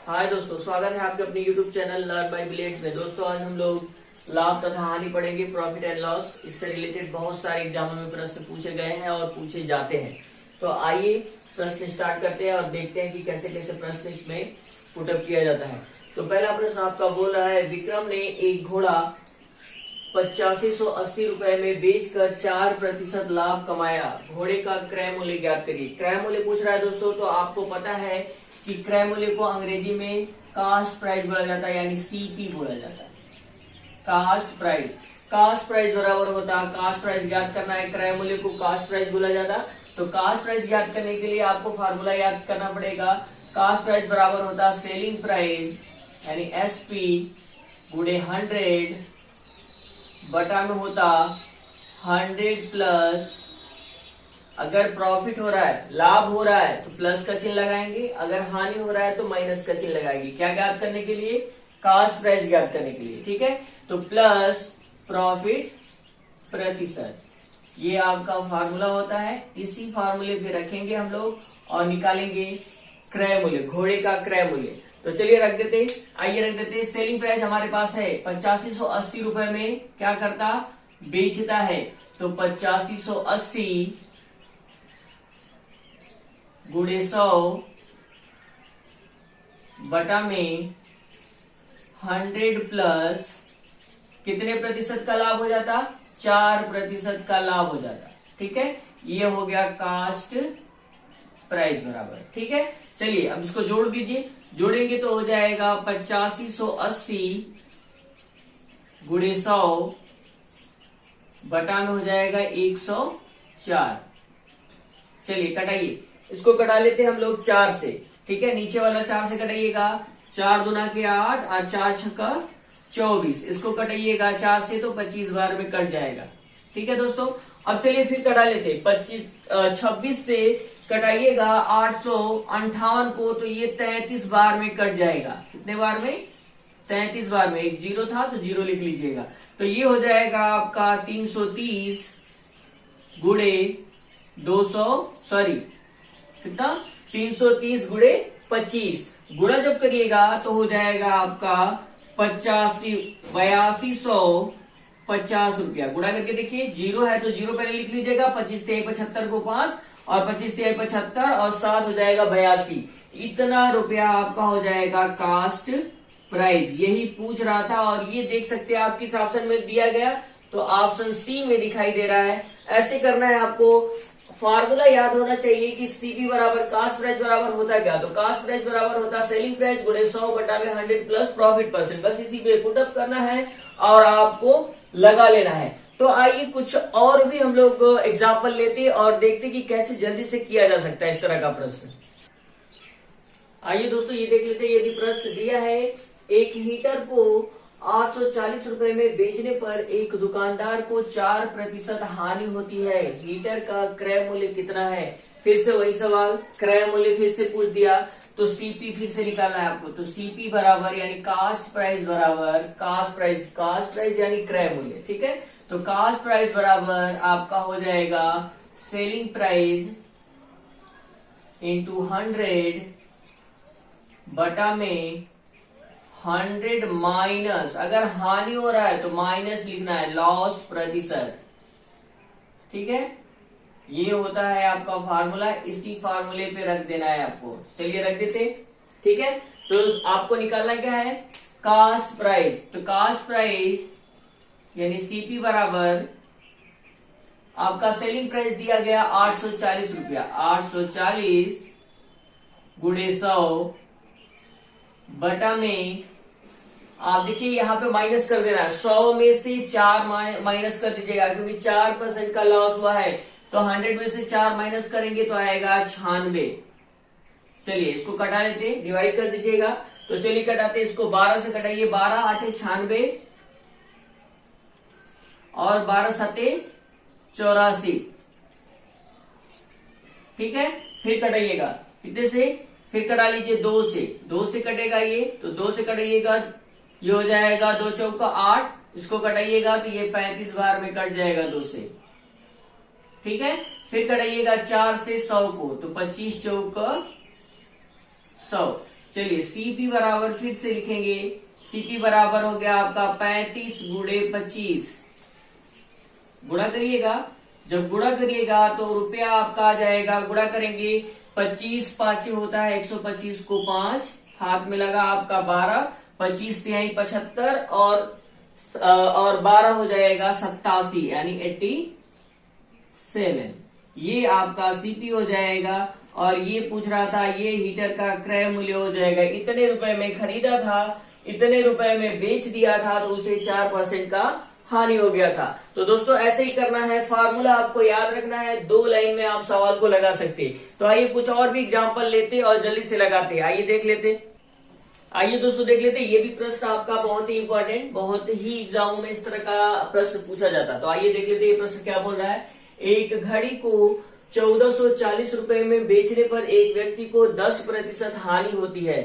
हाय दोस्तों, स्वागत है आपके अपने YouTube चैनल लर्न बाय बिलेट में। दोस्तों आज हम लोग लाभ तथा हानि पढ़ेंगे, प्रॉफिट एंड लॉस। इससे रिलेटेड बहुत सारे एग्जामों में प्रश्न पूछे गए हैं और पूछे जाते हैं। तो आइए प्रश्न स्टार्ट करते हैं और देखते हैं कि कैसे कैसे प्रश्न इसमें पुटअप किया जाता है। तो पहला प्रश्न आपका बोल रहा है, विक्रम ने एक घोड़ा 8580 रुपए में बेचकर 4% लाभ कमाया। घोड़े का क्रय मूल्य ज्ञात करिए। क्रय मूल्य पूछ रहा है दोस्तों, तो आपको पता है कि क्रय मूल्य को अंग्रेजी में कास्ट प्राइस बोला जाता है, यानी सीपी बोला जाता है। कास्ट प्राइस बराबर होता है, कास्ट प्राइस ज्ञात करना है, क्रय मूल्य को कास्ट प्राइस बोला जाता। तो कास्ट प्राइस ज्ञात करने के लिए आपको फार्मूला याद करना पड़ेगा। कास्ट प्राइस बराबर होता सेलिंग प्राइस यानी एसपी गुणे 100 बटा में होता 100 प्लस, अगर प्रॉफिट हो रहा है, लाभ हो रहा है तो प्लस का चिन्ह लगाएंगे, अगर हानि हो रहा है तो माइनस का चिन्ह लगाएंगे। क्या ज्ञात करने के लिए? कास्ट प्राइस ज्ञात करने के लिए। ठीक है, तो प्लस प्रॉफिट प्रतिशत, ये आपका फार्मूला होता है। इसी फार्मूले पे रखेंगे हम लोग और निकालेंगे क्रय मूल्य, घोड़े का क्रय मूल्य। तो चलिए रख देते, आइए रख देते। सेलिंग प्राइस हमारे पास है 8580 रुपए में क्या करता? बेचता है। तो 8580 गुणे 100 बटा में 100 प्लस कितने प्रतिशत का लाभ हो जाता? 4% का लाभ हो जाता। ठीक है, ये हो गया कास्ट प्राइस बराबर। ठीक है, चलिए अब इसको जोड़ दीजिए। जोड़ेंगे तो हो जाएगा 8580 गुणे 100 बटा में हो जाएगा 104। चलिए कटाइए, इसको कटा लेते हैं हम लोग 4 से। ठीक है, नीचे वाला 4 से कटाइएगा। 4 दूना के 8 और 4 छक्का 24। इसको कटाइएगा 4 से तो 25 बार में कट जाएगा। ठीक है दोस्तों, अब चलिए फिर कटा लेते। 26 से कटाइएगा 858 को, तो ये 33 बार में कट जाएगा। कितने बार में? 33 बार में। एक जीरो था तो जीरो लिख लीजिएगा। तो ये हो जाएगा आपका 330 गुणे 200, सॉरी कितना? 330 गुणे 25। गुणा जब करिएगा तो हो जाएगा आपका 8250 रुपया। गुणा करके देखिए, जीरो है तो जीरो पहले लिख लीजिएगा। 25 तिहाई 75 को 5 और 25 तिहाई 75 और 7 हो जाएगा 82। इतना रुपया आपका हो जाएगा कास्ट प्राइस। यही पूछ रहा था और ये देख सकते हैं आप किस ऑप्शन में दिया गया, तो ऑप्शन सी में दिखाई दे रहा है। ऐसे करना है आपको। फार्मूला याद होना चाहिए कि सीपी बराबर कास्ट प्राइस बराबर होता क्या? तो कास्ट प्राइस बराबर होता सेलिंग प्राइस गुणे 100 बटा में 100 प्लस प्रॉफिट परसेंट। बस इसी पे पुटअप करना है और आपको लगा लेना है। तो आइए कुछ और भी हम लोग एग्जाम्पल लेते और देखते कि कैसे जल्दी से किया जा सकता है इस तरह का प्रश्न। आइए दोस्तों ये देख लेते हैं। ये भी प्रश्न दिया है, एक हीटर को 840 रुपए में बेचने पर एक दुकानदार को 4% हानि होती है। हीटर का क्रय मूल्य कितना है? फिर से वही सवाल, क्रय मूल्य फिर से पूछ दिया तो सीपी फिर से निकालना है आपको। तो सीपी बराबर यानी कास्ट प्राइस बराबर कास्ट प्राइस यानी क्रय मूल्य। ठीक है, तो कास्ट प्राइस बराबर आपका हो जाएगा सेलिंग प्राइस इंटू 100 बटा में 100 माइनस, अगर हानि हो रहा है तो माइनस लिखना है, लॉस प्रतिशत। ठीक है, ये होता है आपका फार्मूला। इसी फार्मूले पे रख देना है आपको। चलिए रख देते। ठीक है, तो आपको निकालना क्या है? Cost price. तो कास्ट प्राइस यानी सीपी बराबर आपका सेलिंग प्राइस दिया गया 840 रुपया। 840 गुणे 100 बटा में, आप देखिए यहाँ पे माइनस कर देना है। 100 में से 4 माइनस कर दीजिएगा क्योंकि 4% का लॉस हुआ है। तो 100 में से 4 माइनस करेंगे तो आएगा 96। चलिए इसको कटा लेते, डिवाइड कर दीजिएगा। तो चलिए कटाते, इसको 12 से कटाइए। 12 8 96 और 12 7 84। ठीक है, फिर कटाइएगा कितने से? फिर कटा लीजिए 2 से। 2 से कटेगा ये, तो 2 से कटाइएगा, ये हो जाएगा 2 चौका 8। इसको कटाइएगा तो ये 35 बार में कट जाएगा 2 से। ठीक है, फिर कटाइएगा 4 से 100 को, तो 25 चौक 100। चलिए सीपी बराबर फिर से लिखेंगे, सीपी बराबर हो गया आपका 35 गुणे 25, गुणा करिएगा, जब गुणा करिएगा तो रुपया आपका आ जाएगा, गुणा करेंगे 25 5 होता है 125 को 5, हाथ में लगा आपका 12, 25 तिहाई 75 और 12 हो जाएगा 87 यानी 87, ये आपका सीपी हो जाएगा। और ये पूछ रहा था ये हीटर का क्रय मूल्य हो जाएगा, इतने रुपए में खरीदा था, इतने रुपए में बेच दिया था, तो उसे 4% का हानि हो गया था। तो दोस्तों ऐसे ही करना है, फार्मूला आपको याद रखना है, 2 लाइन में आप सवाल को लगा सकते। तो आइए कुछ और भी एग्जांपल लेते और जल्दी से लगाते, आइए देख लेते। आइए दोस्तों देख लेते, ये भी प्रश्न आपका बहुत ही इंपॉर्टेंट, बहुत ही एग्जामों में इस तरह का प्रश्न पूछा जाता। तो आइए देख लेते ये प्रश्न क्या बोल रहा है। एक घड़ी को 1440 रुपए में बेचने पर एक व्यक्ति को 10% हानि होती है।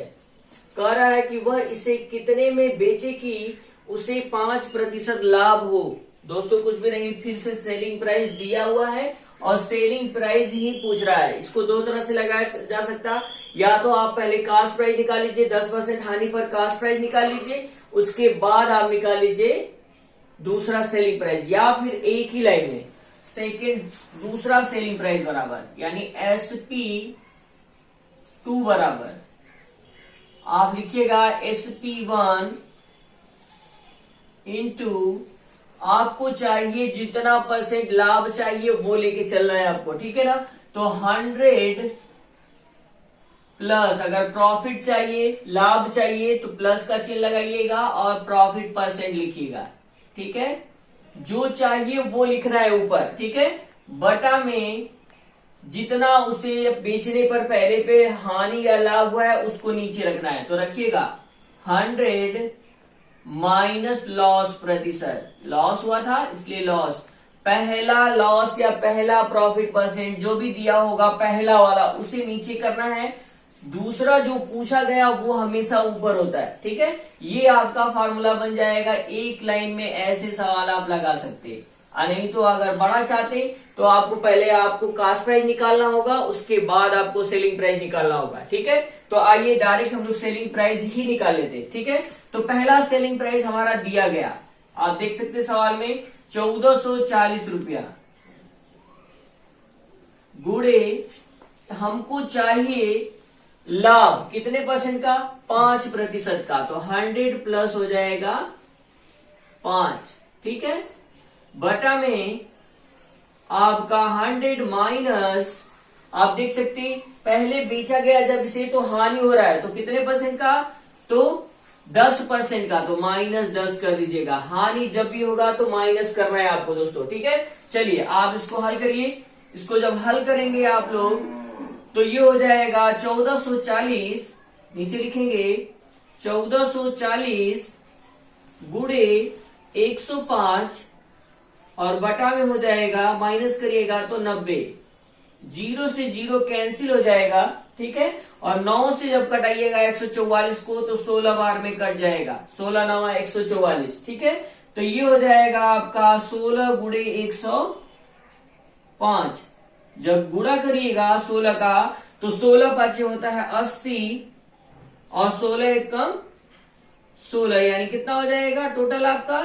कह रहा है कि वह इसे कितने में बेचे कि उसे 5% लाभ हो। दोस्तों कुछ भी नहीं, फिर से सेलिंग प्राइस दिया हुआ है और सेलिंग प्राइस ही पूछ रहा है। इसको दो तरह से लगाया जा सकता, या तो आप पहले कास्ट प्राइस निकाल लीजिए, 10% हानि पर कास्ट प्राइस निकाल लीजिए, उसके बाद आप निकाल लीजिए दूसरा सेलिंग प्राइस, या फिर एक ही लाइन में सेकेंड दूसरा सेलिंग प्राइस बराबर, यानी SP2 बराबर आप लिखिएगा SP1 इंटू आपको चाहिए जितना परसेंट लाभ चाहिए वो लेके चलना है आपको, ठीक है ना। तो 100 प्लस, अगर प्रॉफिट चाहिए लाभ चाहिए तो प्लस का चिन्ह लगाइएगा और प्रॉफिट परसेंट लिखिएगा, ठीक है। जो चाहिए वो लिखना है ऊपर, ठीक है। बटा में जितना उसे बेचने पर पहले पे हानि या लाभ हुआ है उसको नीचे रखना है। तो रखिएगा 100 माइनस लॉस प्रतिशत, लॉस हुआ था इसलिए लॉस, पहला लॉस या पहला प्रॉफिट परसेंट जो भी दिया होगा पहला वाला उसे नीचे करना है, दूसरा जो पूछा गया वो हमेशा ऊपर होता है, ठीक है। ये आपका फार्मूला बन जाएगा, एक लाइन में ऐसे सवाल आप लगा सकते। नहीं तो अगर बड़ा चाहते तो आपको पहले आपको कास्ट प्राइस निकालना होगा, उसके बाद आपको सेलिंग प्राइस निकालना होगा, ठीक है। तो आइए डायरेक्ट हम लोग सेलिंग प्राइस ही निकाल लेते, ठीक है। तो पहला सेलिंग प्राइस हमारा दिया गया, आप देख सकते सवाल में 1440 रुपया गुणे हमको चाहिए लाभ कितने परसेंट का, 5% का। तो 100 प्लस हो जाएगा 5, ठीक है। बटा में आपका 100 माइनस, आप देख सकते पहले बेचा गया जब इसे तो हानि हो रहा है, तो कितने परसेंट का, तो 10% का, तो -10 कर दीजिएगा। हानि जब भी होगा तो माइनस करना है आपको दोस्तों, ठीक है। चलिए आप इसको हल करिए, इसको जब हल करेंगे आप लोग तो ये हो जाएगा 1440, नीचे लिखेंगे 1440 गुणे 105 और बटा में हो जाएगा, माइनस करिएगा तो 90, 0 से 0 कैंसिल हो जाएगा, ठीक है। और 9 से जब कटाइएगा 144 को तो 16 बार में कट जाएगा, 16 9 144, ठीक है। तो ये हो जाएगा आपका 16 गुणे 105, जब गुणा करिएगा 16 का तो 16 5 होता है 80 और 16 एक कम 16, यानी कितना हो जाएगा टोटल आपका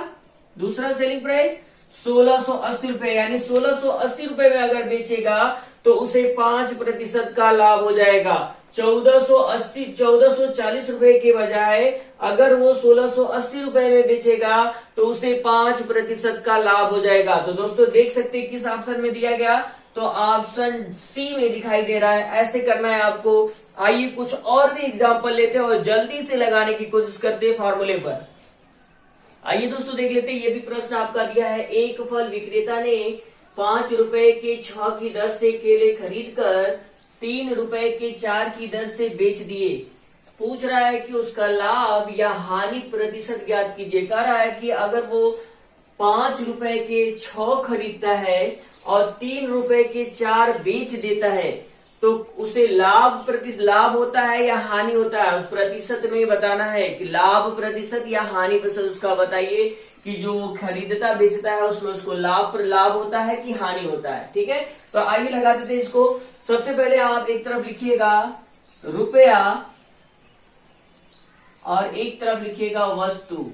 दूसरा सेलिंग प्राइस 1680 रुपए, यानी 1680 रुपए में अगर बेचेगा तो उसे 5% का लाभ हो जाएगा। 1440 रुपए के बजाय अगर वो 1680 रुपए में बेचेगा तो उसे 5% का लाभ हो जाएगा। तो दोस्तों देख सकते हैं किस ऑप्शन में दिया गया, तो ऑप्शन सी में दिखाई दे रहा है। ऐसे करना है आपको। आइए कुछ और भी एग्जांपल लेते हैं और जल्दी से लगाने की कोशिश करते हैं फार्मूले पर। आइए दोस्तों देख लेते हैं, ये भी प्रश्न आपका दिया है। एक फल विक्रेता ने 5 रुपए के 6 की दर से केले खरीदकर 3 रुपए के 4 की दर से बेच दिए। पूछ रहा है कि उसका लाभ या हानि प्रतिशत ज्ञात कीजिए। कह रहा है कि अगर वो 5 रुपए के 6 खरीदता है और 3 रुपए के 4 बेच देता है तो उसे लाभ होता है या हानि होता है, उस प्रतिशत में बताना है कि लाभ प्रतिशत या हानि प्रतिशत उसका बताइए कि जो खरीदता बेचता है उसमें उसको लाभ होता है कि हानि होता है, ठीक है। तो आइए लगा देते हैं इसको। सबसे पहले आप एक तरफ लिखिएगा रुपया और एक तरफ लिखिएगा वस्तु।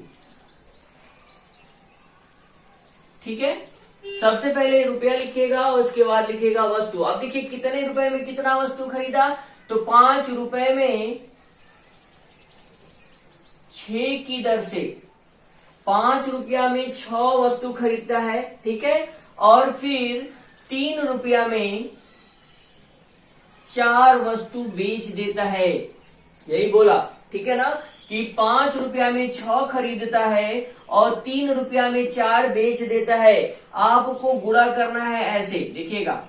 ठीक है, सबसे पहले रुपया लिखिएगा और उसके बाद लिखिएगा वस्तु। अब देखिए कितने रुपए में कितना वस्तु खरीदा, तो 5 रुपए में 6 की दर से 5 रुपया में 6 वस्तु खरीदता है। ठीक है, और फिर 3 रुपया में 4 वस्तु बेच देता है, यही बोला। ठीक है ना, कि 5 रुपया में 6 खरीदता है और 3 रुपया में 4 बेच देता है। आपको गुणा करना है ऐसे, देखिएगा,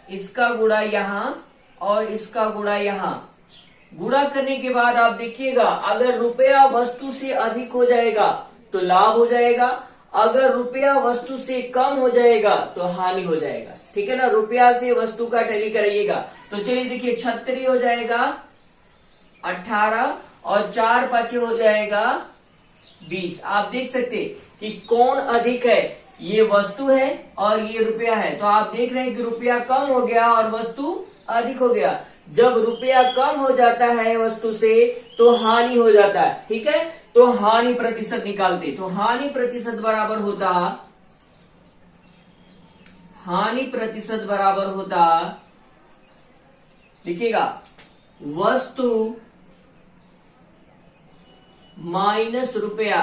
इसका गुणा यहां और इसका गुणा यहां। गुणा करने के बाद आप देखिएगा, अगर रुपया वस्तु से अधिक हो जाएगा तो लाभ हो जाएगा, अगर रुपया वस्तु से कम हो जाएगा तो हानि हो जाएगा। ठीक है ना, रुपया से वस्तु का टैली कराइएगा। तो चलिए देखिए, 36 हो जाएगा 18 और 4 पाँचे हो जाएगा 20। आप देख सकते कि कौन अधिक है, ये वस्तु है और ये रुपया है। तो आप देख रहे हैं कि रुपया कम हो गया और वस्तु अधिक हो गया। जब रुपया कम हो जाता है वस्तु से तो हानि हो जाता है। ठीक है, तो हानि प्रतिशत निकालते, तो हानि प्रतिशत बराबर होता लिखिएगा वस्तु माइनस रुपया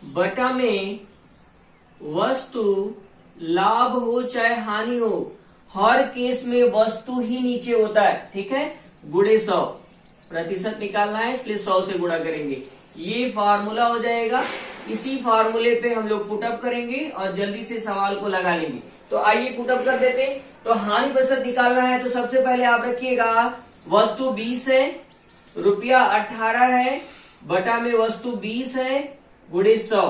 बटा में वस्तु, लाभ हो चाहे हानि हो, हर केस में वस्तु ही नीचे होता है। ठीक है, गुणे 100 प्रतिशत निकालना है, इसलिए 100 से गुणा करेंगे। ये फार्मूला हो जाएगा। इसी फार्मूले पे हम लोग पुटअप करेंगे और जल्दी से सवाल को लगा लेंगे। तो आइए पुटअप कर देते हैं। तो हानि प्रतिशत निकालना है, तो सबसे पहले आप रखिएगा वस्तु 20 है, रुपया 18 है, बटा में वस्तु 20 है, गुणे 100।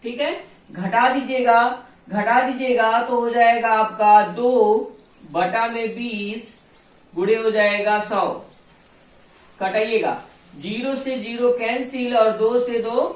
ठीक है, घटा दीजिएगा तो हो जाएगा आपका 2 बटा में 20 गुणे हो जाएगा 100। कटाइएगा, 0 से 0 कैंसिल और 2 से 2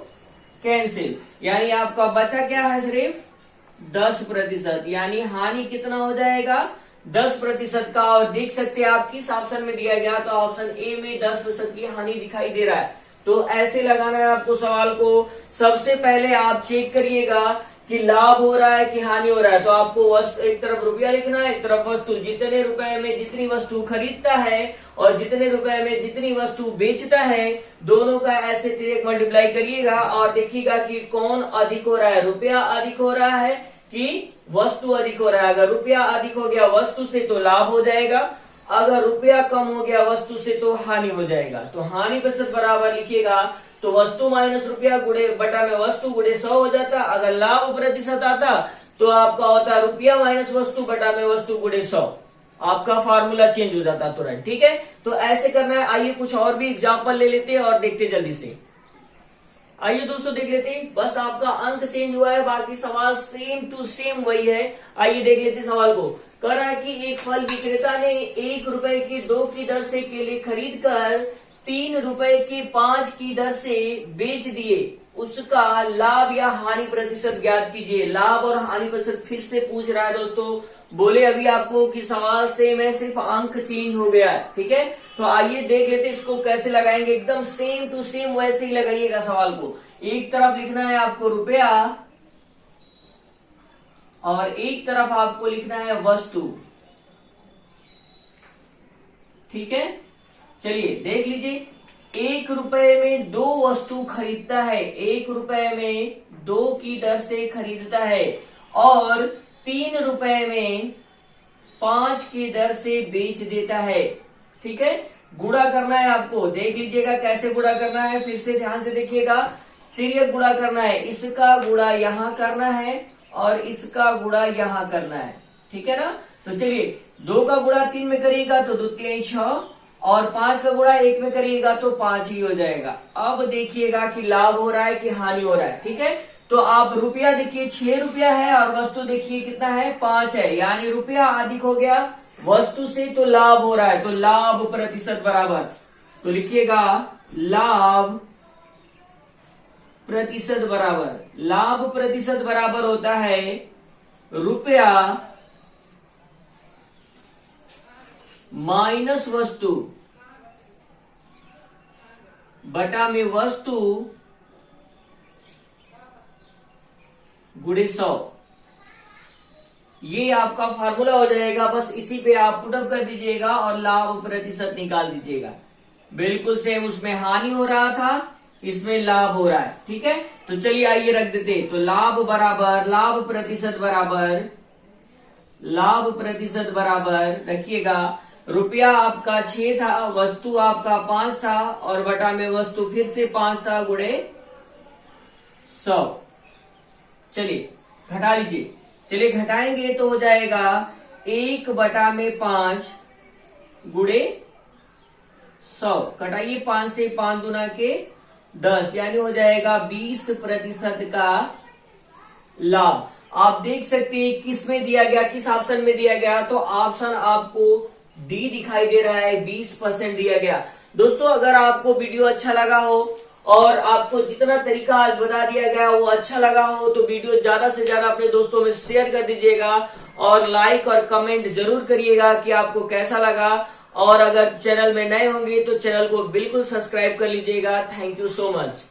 कैंसिल, यानी आपका बचा क्या है, सिर्फ 10%। यानी हानि कितना हो जाएगा, 10% का। और देख सकते हैं आप किस ऑप्शन में दिया गया, तो ऑप्शन ए में 10% की हानि दिखाई दे रहा है। तो ऐसे लगाना है आपको सवाल को। सबसे पहले आप चेक करिएगा कि लाभ हो रहा है कि हानि हो रहा है। तो आपको वस्तु, एक तरफ रुपया लिखना है, एक तरफ वस्तु। जितने रुपए में जितनी वस्तु खरीदता है और जितने रुपए में जितनी वस्तु बेचता है, दोनों का ऐसे तिरक मल्टीप्लाई करिएगा और देखिएगा कि कौन अधिक हो रहा है, रुपया अधिक हो रहा है कि वस्तु अधिक हो रहा है। अगर रुपया अधिक हो गया वस्तु से तो लाभ हो जाएगा, अगर रुपया कम हो गया वस्तु से तो हानि हो जाएगा। तो हानि प्रतिशत बराबर लिखिएगा, तो वस्तु माइनस रुपया गुणे बटा में वस्तु गुणे 100 हो जाता। अगर लाभ प्रतिशत आता तो आपका होता रुपया माइनस वस्तु बटा में वस्तु गुणे 100। आपका फार्मूला चेंज हो जाता तुरंत। ठीक है, तो ऐसे करना है। आइए कुछ और भी एग्जाम्पल ले लेते हैं और देखते जल्दी से। आइए दोस्तों देख लेते हैं, बस आपका अंक चेंज हुआ है, बाकी सवाल सेम टू सेम वही है। आइए देख लेते हैं सवाल को। कह रहा है कि एक फल विक्रेता ने 1 रुपए की 2 की दर से केले खरीद कर 3 रुपए के 5 की दर से बेच दिए, उसका लाभ या हानि प्रतिशत ज्ञात कीजिए। लाभ और हानि प्रतिशत फिर से पूछ रहा है दोस्तों। बोले अभी आपको कि सवाल सेम है, सिर्फ अंक चेंज हो गया है। ठीक है, तो आइए देख लेते इसको कैसे लगाएंगे। एकदम सेम टू सेम वैसे ही लगाइएगा सवाल को। एक तरफ लिखना है आपको रुपया और एक तरफ आपको लिखना है वस्तु। ठीक है, चलिए देख लीजिए। 1 रुपए में 2 वस्तु खरीदता है, 1 रुपए में 2 की दर से खरीदता है और 3 रुपए में 5 की दर से बेच देता है। ठीक है, गुणा करना है आपको, देख लीजिएगा कैसे गुणा करना है। फिर से ध्यान से देखिएगा, तिर्यक गुणा करना है। इसका गुणा यहां करना है और इसका गुणा यहां करना है। ठीक है ना, तो चलिए 2 का गुणा 3 में करिएगा तो 2 3 6 और 5 का गुणा 1 में करिएगा तो 5 ही हो जाएगा। अब देखिएगा कि लाभ हो रहा है कि हानि हो रहा है। ठीक है, तो आप रुपया देखिए 6 रुपया है और वस्तु देखिए कितना है, 5 है, यानी रुपया अधिक हो गया वस्तु से तो लाभ हो रहा है। तो लाभ प्रतिशत बराबर, तो लिखिएगा लाभ प्रतिशत बराबर होता है रुपया माइनस वस्तु बटा में वस्तु गुणे 100। ये आपका फार्मूला हो जाएगा। बस इसी पे आप पुटअप कर दीजिएगा और लाभ प्रतिशत निकाल दीजिएगा। बिल्कुल सेम, उसमें हानि हो रहा था, इसमें लाभ हो रहा है। ठीक है, तो चलिए आइए रख देते। तो लाभ बराबर लाभ प्रतिशत बराबर रखिएगा, रुपया आपका 6 था, वस्तु आपका 5 था और बटा में वस्तु फिर से 5 था, गुणे 100। चलिए घटा लीजिए। चलिए घटाएंगे तो हो जाएगा 1/5 गुणे 100। घटाइए 5 से, 5 दूना के 10, यानी हो जाएगा 20% का लाभ। आप देख सकते हैं किस में दिया गया, किस ऑप्शन में दिया गया। तो ऑप्शन आपको डी दिखाई दे रहा है, 20% दिया गया। दोस्तों अगर आपको वीडियो अच्छा लगा हो और आपको जितना तरीका आज बता दिया गया वो अच्छा लगा हो तो वीडियो ज्यादा से ज्यादा अपने दोस्तों में शेयर कर दीजिएगा और लाइक और कमेंट जरूर करिएगा कि आपको कैसा लगा। और अगर चैनल में नए होंगे तो चैनल को बिल्कुल सब्सक्राइब कर लीजिएगा। Thank you so much.